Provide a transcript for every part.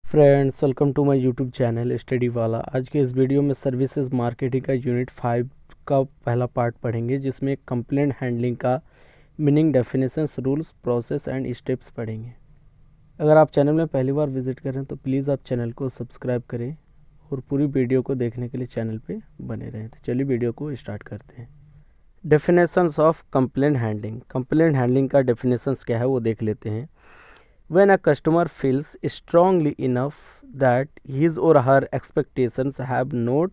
Friends, welcome to my YouTube channel study वाला। आज के इस वीडियो में सर्विसेज मार्केटिंग का यूनिट 5 का पहला पार्ट पढ़ेंगे, जिसमें कंप्लेंट हैंडलिंग का meaning, definitions, rules, process and steps पढ़ेंगे। अगर आप चैनल में पहली बार विजिट करें तो प्लीज़ आप चैनल को सब्सक्राइब करें और पूरी वीडियो को देखने के लिए चैनल पे बने रहें। तो चलिए वीडियो को स्टार्ट करते हैं। Definitions of complaint handling. Complaint handling का डेफिनेशंस क्या है वो देख लेते हैं। When a customer feels strongly enough that his or her expectations have not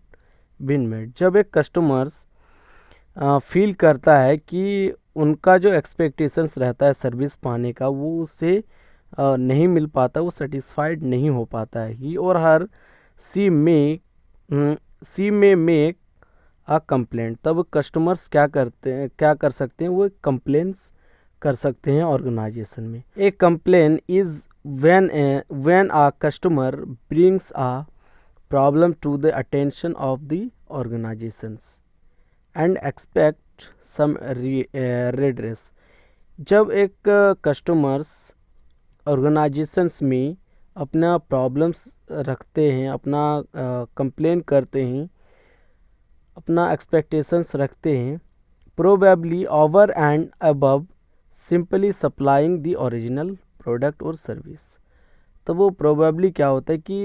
been met, जब एक कस्टमर्स फील करता है कि उनका जो एक्सपेक्टेशंस रहता है सर्विस पाने का वो उससे नहीं मिल पाता, वो सेटिस्फाइड नहीं हो पाता है, ही और हर सी में मेक अ कंप्लेंट, तब कस्टमर्स क्या कर सकते हैं, वो कंप्लेंट्स कर सकते हैं ऑर्गेनाइजेशन में। A complain is when a customer brings a problem to the attention of the organizations and expect some redress. जब एक कस्टमर्स ऑर्गेनाइजेशंस में अपना प्रॉब्लम्स रखते हैं, अपना कंप्लेन करते हैं, अपना एक्सपेक्टेशंस रखते हैं, probably over and above simply supplying the original product और सर्विस। तो वो प्रोबेबली क्या होता है कि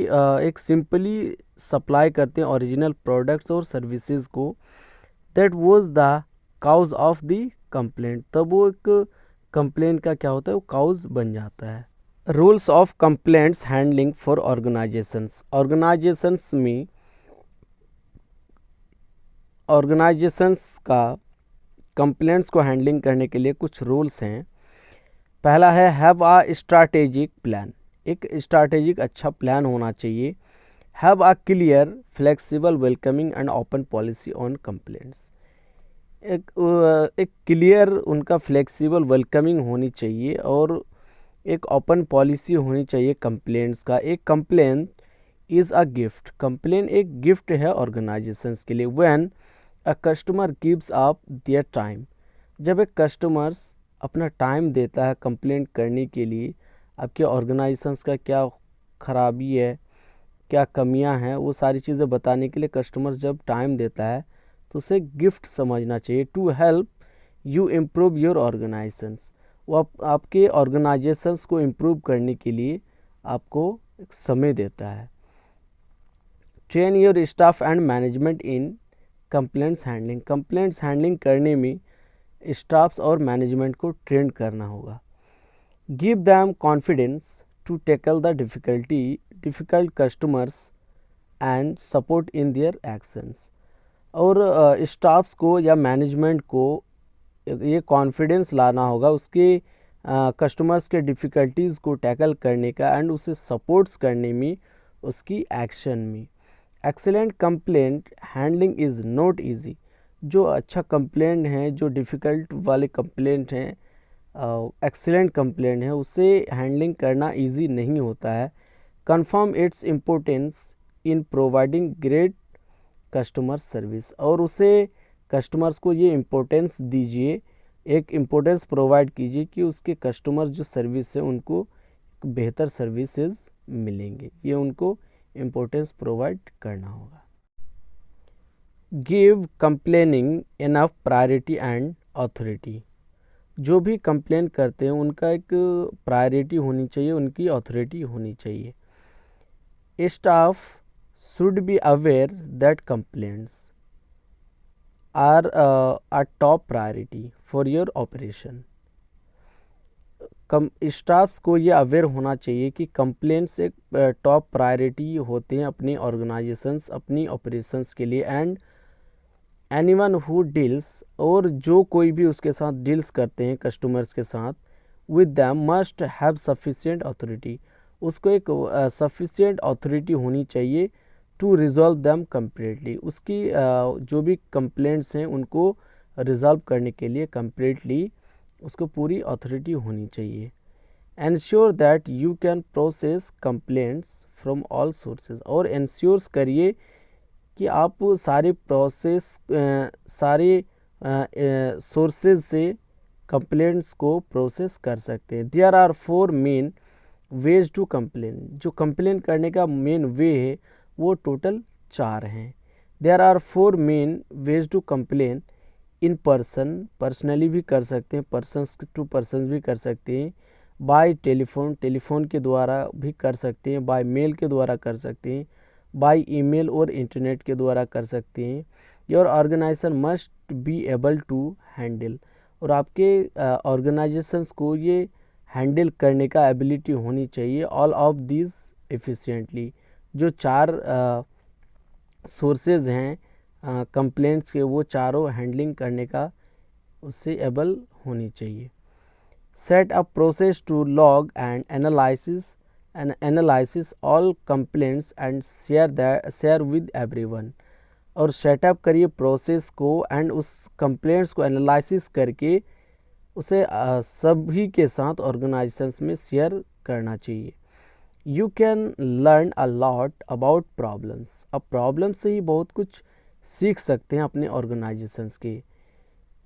एक सिंपली सप्लाई करते हैं ओरिजिनल प्रोडक्ट्स और सर्विसेज को, that was the cause of the complaint. तब वो एक कंप्लेंट का क्या होता है, वो काउज बन जाता है। Rules of complaints handling for organisations. Organisations का कंप्लेंट्स को हैंडलिंग करने के लिए कुछ रूल्स हैं। पहला है हैव अ स्ट्रैटेजिक प्लान। एक स्ट्रैटेजिक अच्छा प्लान होना चाहिए। Have a clear, flexible, welcoming and open policy on complaints. एक क्लियर, उनका फ्लेक्सिबल, वेलकमिंग होनी चाहिए और एक ओपन पॉलिसी होनी चाहिए कंप्लेंट्स का। एक complaint is a gift. Complaint एक गिफ्ट है ऑर्गेनाइजेशंस के लिए। When a customer gives up their time. जब एक कस्टमर्स अपना टाइम देता है कंप्लेंट करने के लिए, आपके ऑर्गेनाइजेशंस का क्या खराबी है, क्या कमियां हैं, वो सारी चीज़ें बताने के लिए कस्टमर्स जब टाइम देता है तो उसे गिफ्ट समझना चाहिए। To help you improve your organisations. वो आपके ऑर्गेनाइजेशंस को इम्प्रूव करने के लिए आपको एक समय देता है। Train your staff and management in complaints handling. Complaints handling करने में स्टाफ्स और मैनेजमेंट को ट्रेन करना होगा। Give them confidence to tackle the difficult customers and support in their actions. और स्टाफ्स को या मैनेजमेंट को ये कॉन्फिडेंस लाना होगा उसके कस्टमर्स के डिफ़िकल्टीज़ को टैकल करने का एंड उसे सपोर्ट्स करने में, उसकी एक्शन में। Excellent complaint handling is not easy. जो अच्छा कंप्लेंट है, जो डिफ़िकल्ट वाले कंप्लेंट हैं, एक्सीलेंट कंप्लेंट है, उसे हैंडलिंग करना इजी नहीं होता है। Confirm its importance in providing great customer service. और उसे कस्टमर्स को ये इम्पोर्टेंस दीजिए, एक इम्पोर्टेंस प्रोवाइड कीजिए कि उसके कस्टमर जो सर्विस है उनको बेहतर सर्विसेज मिलेंगे, ये उनको इम्पोर्टेंस प्रोवाइड करना होगा। Give complaining enough priority and authority. जो भी कंप्लेन करते हैं उनका एक प्रायोरिटी होनी चाहिए, उनकी अथॉरिटी होनी चाहिए। Staff should be aware that complaints are a top priority for your operation. Staffs को ये अवेयर होना चाहिए कि कंप्लेंट्स एक टॉप प्रायोरिटी होते हैं अपनी ऑर्गेनाइजेशंस, अपनी ऑपरेशंस के लिए। एंड एनीवन हु डील्स, और जो कोई भी उसके साथ डील्स करते हैं कस्टमर्स के साथ, with them must have sufficient authority. उसको एक सफिशिएंट अथॉरिटी होनी चाहिए टू रिजॉल्व दैम कम्प्लीटली। उसकी जो भी कंप्लेंट्स हैं उनको रिजॉल्व करने के लिए कम्प्लीटली उसको पूरी अथॉरिटी होनी चाहिए। Ensure that you can process complaints from all sources. और एंश्योर्स करिए कि आप सारे सोर्सेज से कंप्लेंट्स को प्रोसेस कर सकते हैं। There are 4 main ways to complain, जो कंप्लेन करने का मेन वे है वो टोटल 4 हैं। There are 4 main ways to complain. In person, personally भी कर सकते हैं, पर्सन्स टू पर्सन्स भी कर सकते हैं, बाय टेलीफोन, टेलीफोन के द्वारा भी कर सकते हैं, बाय मेल के द्वारा कर सकते हैं, बाय ईमेल और इंटरनेट के द्वारा कर सकते हैं। Your organisation must be able to handle, और आपके ऑर्गेनाइजेशंस को ये हैंडल करने का एबिलिटी होनी चाहिए ऑल ऑफ दिस एफिशिएंटली। जो 4 सोर्सेज हैं कंप्लेंट्स के, वो चारों हैंडलिंग करने का उससे एबल होनी चाहिए। Set a process to log and analysis all complaints and share with everyone, और सेटअप करिए प्रोसेस को एंड उस कंप्लेंट्स को एनालिसिस करके उसे सभी के साथ ऑर्गेनाइजेशंस में शेयर करना चाहिए। You can learn a lot about problems, अब प्रॉब्लम से ही बहुत कुछ सीख सकते हैं अपने ऑर्गेनाइजेशंस के।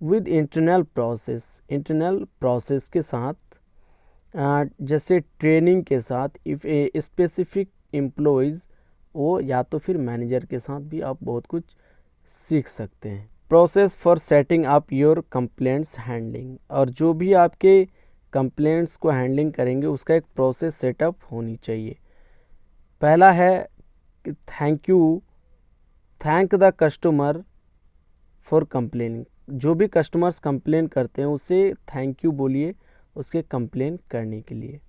With internal process, internal process के साथ जैसे ट्रेनिंग के साथ, इफ़ ए स्पेसिफिक एम्प्लॉयज़ वो, या तो फिर मैनेजर के साथ भी आप बहुत कुछ सीख सकते हैं। Process for setting up your complaints handling, और जो भी आपके कंप्लेंट्स को हैंडलिंग करेंगे उसका एक प्रोसेस सेटअप होनी चाहिए। पहला है thank the customer for complaining, जो भी कस्टमर्स कंप्लेन करते हैं उसे थैंक यू बोलिए उसके कंप्लेन करने के लिए।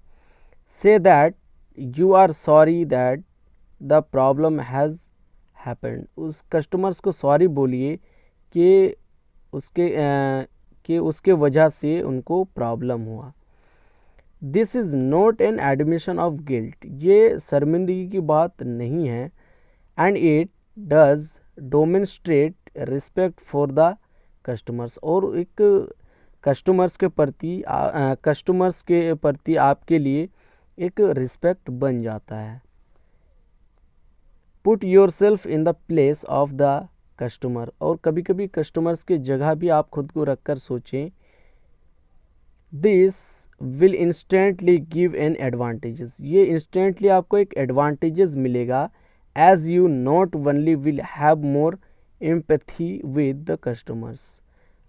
Say that you are sorry that the problem has happened, उस कस्टमर्स को सॉरी बोलिए कि उसके वजह से उनको प्रॉब्लम हुआ। This is not an admission of guilt, ये शर्मिंदगी की बात नहीं है। And it does demonstrate respect for the customers, और एक कस्टमर्स के प्रति आपके लिए एक रिस्पेक्ट बन जाता है। Put your self in the place of the customer, और कभी कभी कस्टमर्स के जगह भी आप खुद को रखकर सोचें। This will instantly give an advantages, ये इंस्टेंटली आपको एक एडवांटेजेस मिलेगा। As you not only will have more empathy with the customers,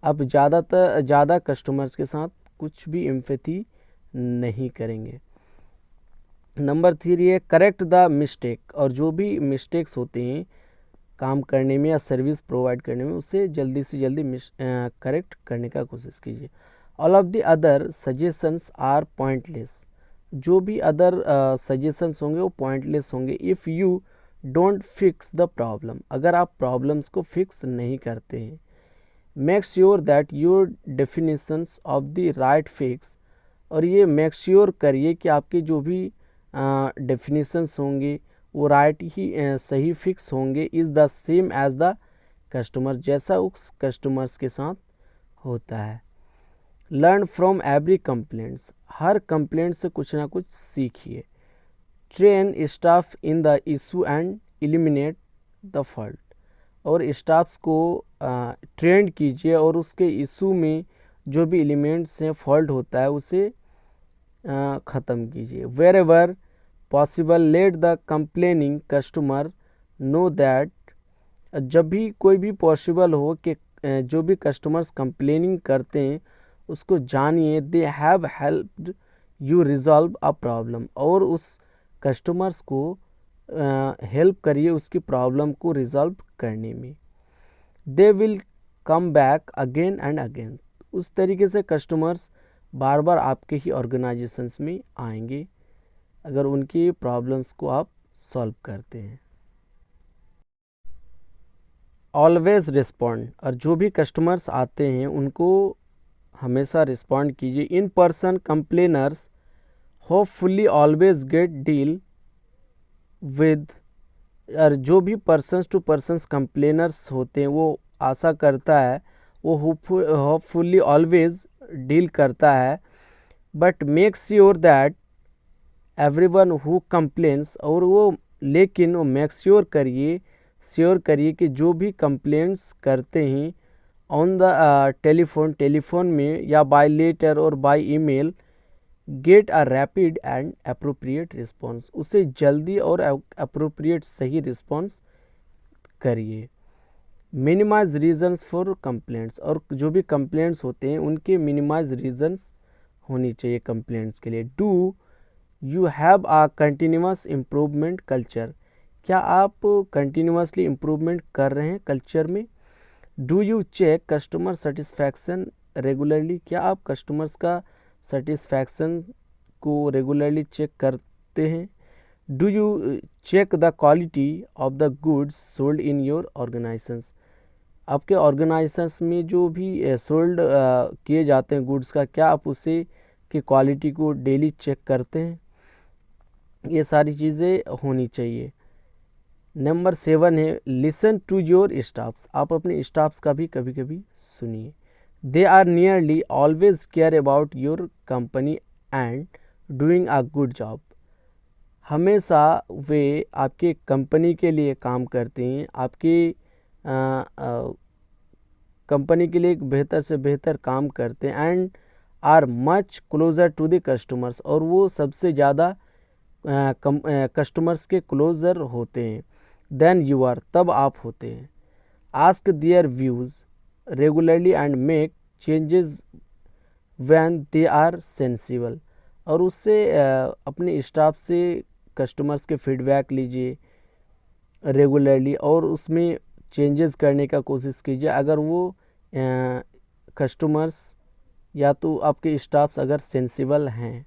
आप ज़्यादा कस्टमर्स के साथ कुछ भी एम्पैथी नहीं करेंगे। नंबर 3 है करेक्ट द मिस्टेक, और जो भी मिस्टेक्स होते हैं काम करने में या सर्विस प्रोवाइड करने में उसे जल्दी से जल्दी करेक्ट करने का कोशिश कीजिए। All of the other suggestions are pointless, जो भी अदर सजेशंस होंगे वो पॉइंटलेस होंगे। If you don't fix the problem, अगर आप प्रॉब्लम्स को फिक्स नहीं करते हैं। Make sure that your definitions of the right fix, और ये मेक श्योर करिए कि आपके जो भी डेफिनेशंस होंगे वो राइट ही सही फिक्स होंगे। Is the same as the customer, जैसा उस कस्टमर्स के साथ होता है। लर्न फ्रॉम एवरी कंप्लेंट्स, हर कंप्लेंट से कुछ ना कुछ सीखिए। Train staff in the issue and eliminate the fault, और स्टाफ्स को ट्रेंड कीजिए और उसके इशू में जो भी एलिमेंट्स हैं फॉल्ट होता है उसे ख़त्म कीजिए। Wherever possible let the complaining customer know that, जब भी कोई भी पॉसिबल हो कि जो भी कस्टमर्स कंप्लेनिंग करते हैं उसको जानिए they have helped you resolve a problem, और उस कस्टमर्स को हेल्प करिए उसकी प्रॉब्लम को रिजॉल्व करने में। They will come back again and again, उस तरीके से कस्टमर्स बार बार आपके ही ऑर्गेनाइजेशंस में आएंगे अगर उनकी प्रॉब्लम्स को आप सॉल्व करते हैं। ऑलवेज रिस्पॉन्ड, और जो भी कस्टमर्स आते हैं उनको हमेशा रिस्पॉन्ड कीजिए। In person complainers hopefully always get deal with, और जो भी पर्सन्स टू पर्सन्स कंप्लेनर्स होते हैं वो आशा करता है वो होपफुली ऑलवेज डील करता है। But make sure that everyone who complains, और वो लेकिन वो मेक श्योर करिए कि जो भी कंप्लेंट्स करते हैं ऑन द टेलीफोन में या बाय लेटर और by email, get a rapid and appropriate response, उसे जल्दी और अप्रोप्रिएट सही रिस्पॉन्स करिए। मिनिमाइज रीजंस फॉर कंप्लेंट्स, और जो भी कंप्लेंट्स होते हैं उनके मिनिमाइज रीजंस होनी चाहिए कंप्लेंट्स के लिए। Do you have a continuous improvement culture, क्या आप कंटिन्यूसली इम्प्रूवमेंट कर रहे हैं कल्चर में। Do you check customer satisfaction regularly, क्या आप कस्टमर्स का सेटिस्फैक्शन को रेगुलरली चेक करते हैं। Do you check the quality of the goods sold in your organisations, आपके ऑर्गेनाइजेशंस में जो भी सोल्ड किए जाते हैं गुड्स का, क्या आप उसे की क्वालिटी को डेली चेक करते हैं। ये सारी चीज़ें होनी चाहिए। नंबर 7 है लिसन टू योर स्टाफ्स, आप अपने स्टाफ्स का भी कभी कभी सुनिए। They are nearly always care about your company and doing a good job, हमेशा वे आपके कंपनी के लिए काम करते हैं, आपकी कंपनी के लिए एक बेहतर से बेहतर काम करते हैं। And are much closer to the customers, और वो सबसे ज़्यादा कस्टमर्स के क्लोजर होते हैं। देन यू आर, तब आप होते हैं। Ask their views regularly and make changes when they are sensible, और उससे अपने स्टाफ से कस्टमर्स के फीडबैक लीजिए रेगुलरली और उसमें चेंजेस करने का कोशिश कीजिए अगर वो कस्टमर्स या तो आपके स्टाफ्स अगर सेंसिबल हैं।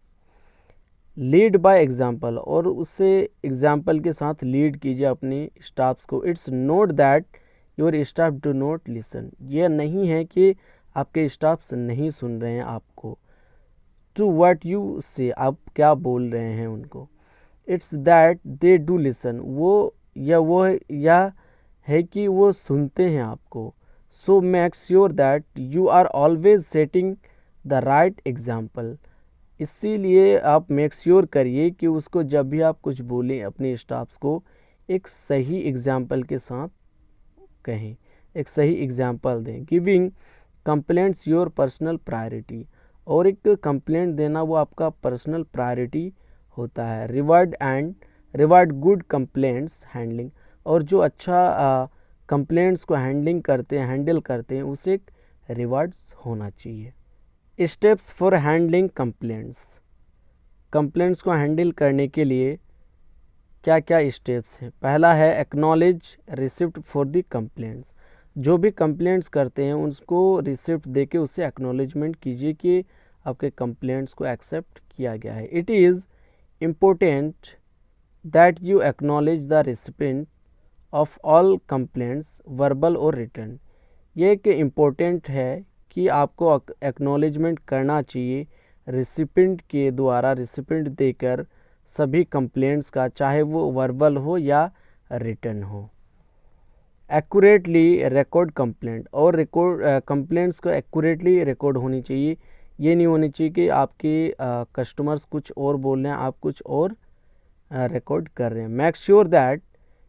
लीड बाय एग्जांपल, और उससे एग्जांपल के साथ लीड कीजिए अपने स्टाफ्स को। It's note that your staff do not listen, यह नहीं है कि आपके स्टाफ्स नहीं सुन रहे हैं आपको। टू व्हाट यू से, आप क्या बोल रहे हैं उनको। It's that they do listen, वो या है कि वो सुनते हैं आपको। So make sure that you are always setting the right example, इसीलिए आप मेक श्योर करिए कि उसको जब भी आप कुछ बोलें अपने स्टाफ्स को एक सही एग्जाम्पल के साथ कहें, एक सही एग्जाम्पल दें। Giving complaints your personal priority, और एक कंप्लेंट देना वो आपका पर्सनल प्रायोरिटी होता है। रिवार्ड गुड कंप्लेंट्स हैंडलिंग, और जो अच्छा कंप्लेंट्स को हैंडल करते हैं उसे एक रिवार्ड्स होना चाहिए। स्टेप्स फॉर हैंडलिंग कंप्लेंट्स को हैंडल करने के लिए क्या क्या स्टेप्स हैं। पहला है acknowledge receipt for the complaints, जो भी कंप्लेंट्स करते हैं उसको रिसिप्ट देके उसे एक्नॉलेजमेंट कीजिए कि आपके कंप्लेंट्स को एक्सेप्ट किया गया है। It is important that you acknowledge the recipient of all complaints verbal और रिटन, ये एक इम्पोर्टेंट है कि आपको एक्नॉलेजमेंट करना चाहिए रिसिपेंट के द्वारा, रिसिपेंट देकर सभी कंप्लेंट्स का, चाहे वो वर्बल हो या रिटन हो। एक्यूरेटली रिकॉर्ड कंप्लेंट, और कंप्लेंट्स को एक्यूरेटली रिकॉर्ड होनी चाहिए, ये नहीं होनी चाहिए कि आपके कस्टमर्स कुछ और बोल रहे हैं आप कुछ और रिकॉर्ड कर रहे हैं। Make sure that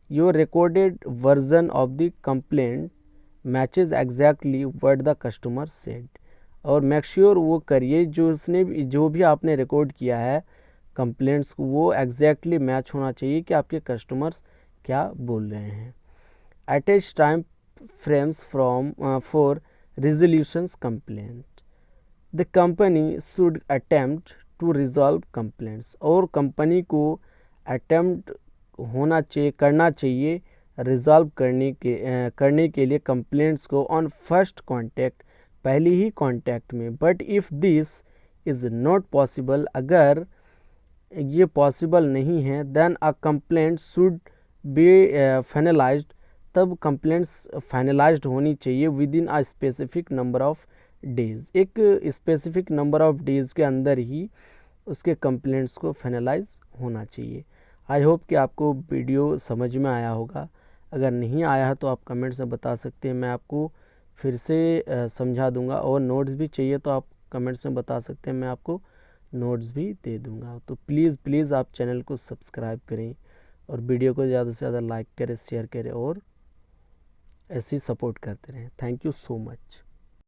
your recorded version of the complaint matches exactly what the customer said, और मेक श्योर वो करिए जो भी आपने रिकॉर्ड किया है कंप्लेंट्स को, वो एग्जैक्टली मैच होना चाहिए कि आपके कस्टमर्स क्या बोल रहे हैं। Attach time frames for resolutions complaint, the company should attempt to resolve complaints, और कंपनी को अटेम्प्ट करना चाहिए रिजॉल्व करने के लिए कंप्लेंट्स को ऑन फर्स्ट कांटेक्ट, पहली ही कांटेक्ट में। But if this is not possible, अगर ये पॉसिबल नहीं है, then a complaint should be finalised, तब कंप्लेंट्स फाइनलाइज्ड होनी चाहिए within a specific number of days, एक स्पेसिफिक नंबर ऑफ डेज के अंदर ही उसके कंप्लेंट्स को फाइनलाइज होना चाहिए। आई होप कि आपको वीडियो समझ में आया होगा, अगर नहीं आया है तो आप कमेंट्स में बता सकते हैं, मैं आपको फिर से समझा दूंगा, और नोट्स भी चाहिए तो आप कमेंट्स में बता सकते हैं, मैं आपको नोट्स भी दे दूंगा। तो प्लीज़ आप चैनल को सब्सक्राइब करें और वीडियो को ज़्यादा से ज़्यादा लाइक करें, शेयर करें और ऐसे ही सपोर्ट करते रहें। Thank you so much.